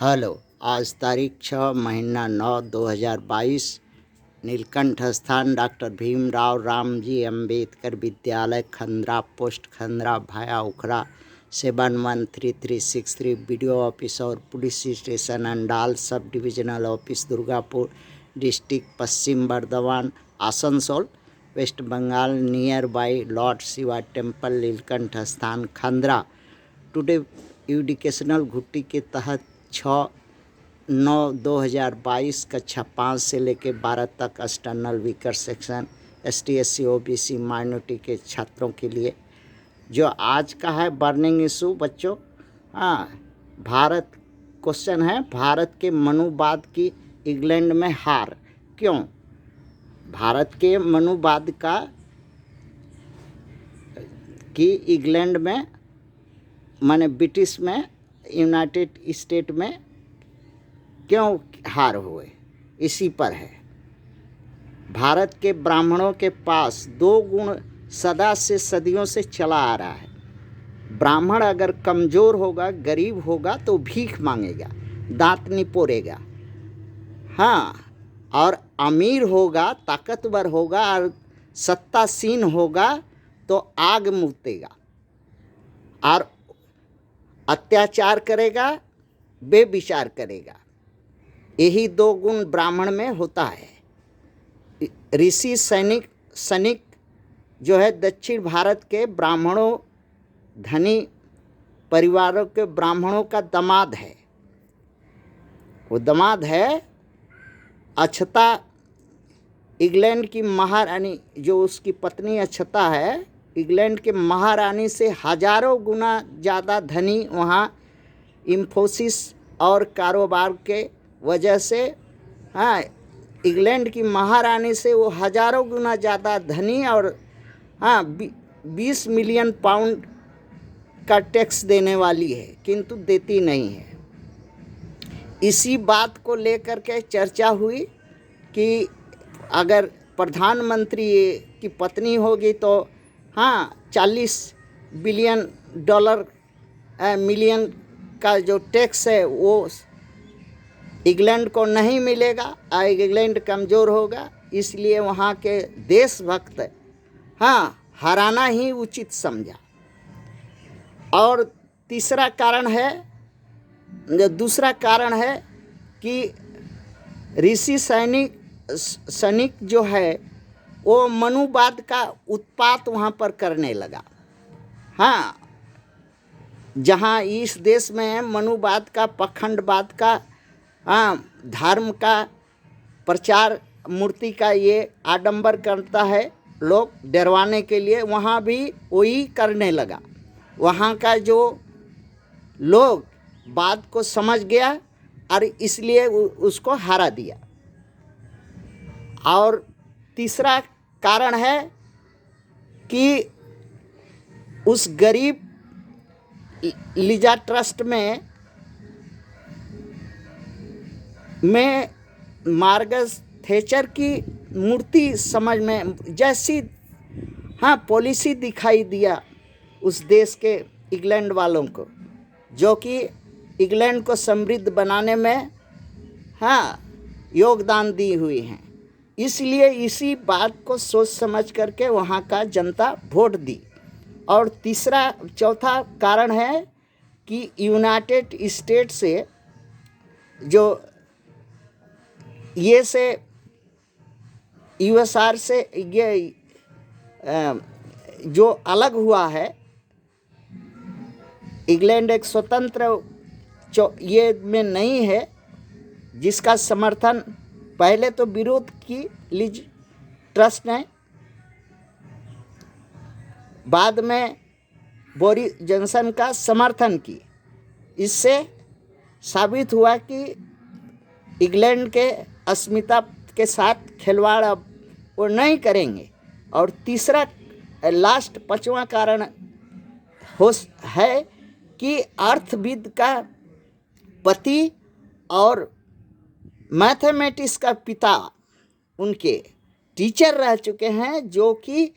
Hello. आज तारीख 6 महीना 9 2022। नीलकंठ स्थान डॉक्टर भीमराव रामजी अंबेडकर विद्यालय खंद्रा पोस्ट खंद्रा भाया उखरा 711363 बीडीओ ऑफिस और police station Andal sub divisional office Durgapur district Paschim Bardhaman Asansol west Bengal nearby lord Shiva temple Nilkanth स्थान खंद्रा। टुडे एजुकेशनल घुट्टी के तहत 6/9/2022 कक्षा 5 से लेकर 12 तक external weaker section ST SC OBC minority के छात्रों के लिए जो आज का है बर्निंग इशू बच्चों। भारत क्वेश्चन है, भारत के मनुवाद की इंग्लैंड में हार क्यों? भारत के मनुवाद की इंग्लैंड में माने ब्रिटिश में यूनाइटेड स्टेट में क्यों हार हुए, इसी पर है। भारत के ब्राह्मणों के पास 2 गुण सदा से सदियों से चला आ रहा है। ब्राह्मण अगर कमज़ोर होगा, गरीब होगा तो भीख मांगेगा, दांत निपोरेगा। और अमीर होगा, ताकतवर होगा और सत्तासीन होगा तो आग मुतेगा और अत्याचार करेगा, बेविचार करेगा। यही 2 गुण ब्राह्मण में होता है। ऋषि सैनिक जो है दक्षिण भारत के ब्राह्मणों, धनी परिवारों के ब्राह्मणों का दामाद है। वो दामाद है अक्षता, इंग्लैंड की महारानी, जो उसकी पत्नी अक्षता है, इंग्लैंड के महारानी से हजारों गुना ज़्यादा धनी। वहाँ इंफोसिस और कारोबार के वजह से इंग्लैंड की महारानी से वो हजारों गुना ज़्यादा धनी और 20 मिलियन पाउंड का टैक्स देने वाली है, किंतु देती नहीं है। इसी बात को लेकर के चर्चा हुई कि अगर प्रधानमंत्री की पत्नी होगी तो 40 बिलियन डॉलर मिलियन का जो टैक्स है वो इंग्लैंड को नहीं मिलेगा, इंग्लैंड कमज़ोर होगा। इसलिए वहाँ के देशभक्त हराना ही उचित समझा। और दूसरा कारण है कि ऋषि सैनिक जो है वो मनुवाद का उत्पात वहाँ पर करने लगा। जहाँ इस देश में मनुवाद का, पखंडवाद का, धर्म का प्रचार, मूर्ति का ये आडंबर करता है लोग डरवाने के लिए, वहाँ भी वही करने लगा। वहाँ का जो लोग बात को समझ गया और इसलिए उसको हरा दिया। और तीसरा कारण है कि उस गरीब लिजा ट्रस्ट में मार्गरेट थैचर की मूर्ति समझ में जैसी पॉलिसी दिखाई दिया उस देश के इंग्लैंड वालों को, जो कि इंग्लैंड को समृद्ध बनाने में योगदान दी हुई हैं। इसलिए इसी बात को सोच समझ करके वहाँ का जनता वोट दी। और चौथा कारण है कि यूनाइटेड स्टेट से जो USSR से ये जो अलग हुआ है, इंग्लैंड एक स्वतंत्र ये में नहीं है, जिसका समर्थन पहले तो विरोध की लिज ट्रस्ट ने, बाद में बोरिस जॉनसन का समर्थन की। इससे साबित हुआ कि इंग्लैंड के अस्मिता के साथ खिलवाड़ अब वो नहीं करेंगे। और तीसरा पांचवा कारण है कि अर्थविद का पति और मैथमेटिक्स का पिता उनके टीचर रह चुके हैं, जो कि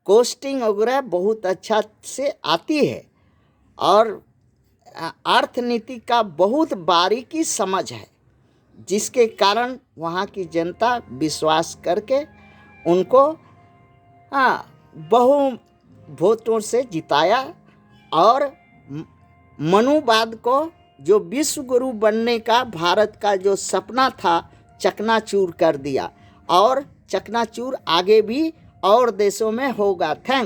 कोस्टिंग वगैरह बहुत अच्छा से आती है। और अर्थनीति का बहुत बारीकी समझ है, जिसके कारण वहाँ की जनता विश्वास करके उनको बहु वोटों से जिताया और मनुवाद को, जो विश्व गुरु बनने का भारत का जो सपना था, चकनाचूर कर दिया और चकनाचूर आगे भी और देशों में होगा। थैंक्स।